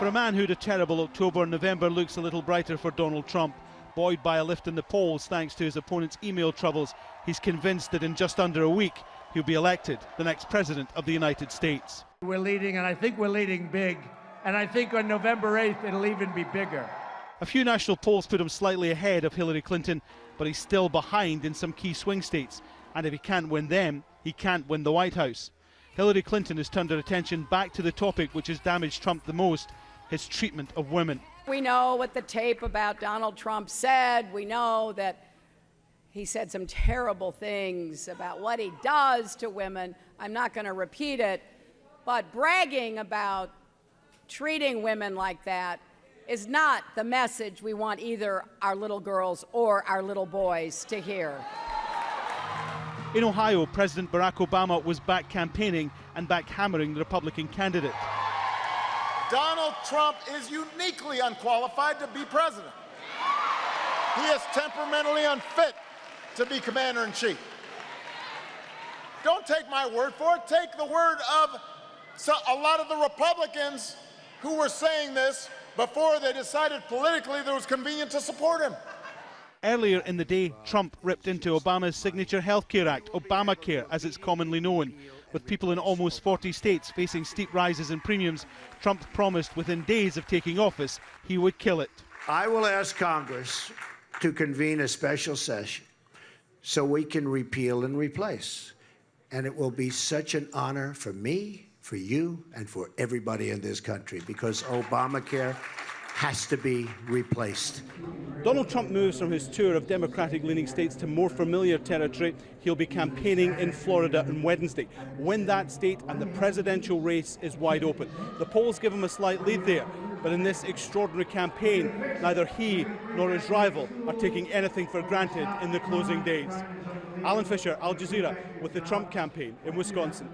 For a man who had a terrible October, November looks a little brighter for Donald Trump. Buoyed by a lift in the polls thanks to his opponent's email troubles, he's convinced that in just under a week he'll be elected the next president of the United States. We're leading, and I think we're leading big. And I think on November 8th it'll even be bigger. A few national polls put him slightly ahead of Hillary Clinton, but he's still behind in some key swing states. And if he can't win them, he can't win the White House. Hillary Clinton has turned her attention back to the topic which has damaged Trump the most, his treatment of women. We know what the tape about Donald Trump said. We know that he said some terrible things about what he does to women. I'm not going to repeat it, but bragging about treating women like that is not the message we want either our little girls or our little boys to hear. In Ohio, President Barack Obama was back campaigning and back hammering the Republican candidate. Donald Trump is uniquely unqualified to be president. He is temperamentally unfit to be commander-in-chief. Don't take my word for it. Take the word of a lot of the Republicans who were saying this before they decided politically that it was convenient to support him. Earlier in the day, Trump ripped into Obama's signature health care act, Obamacare as it's commonly known. With people in almost 40 states facing steep rises in premiums, Trump promised within days of taking office he would kill it. I will ask Congress to convene a special session so we can repeal and replace. And it will be such an honor for me, for you, and for everybody in this country, because Obamacare has to be replaced. Donald Trump moves from his tour of Democratic-leaning states to more familiar territory. He'll be campaigning in Florida on Wednesday. Win that state and the presidential race is wide open. The polls give him a slight lead there, but in this extraordinary campaign, neither he nor his rival are taking anything for granted in the closing days. Alan Fisher, Al Jazeera, with the Trump campaign in Wisconsin.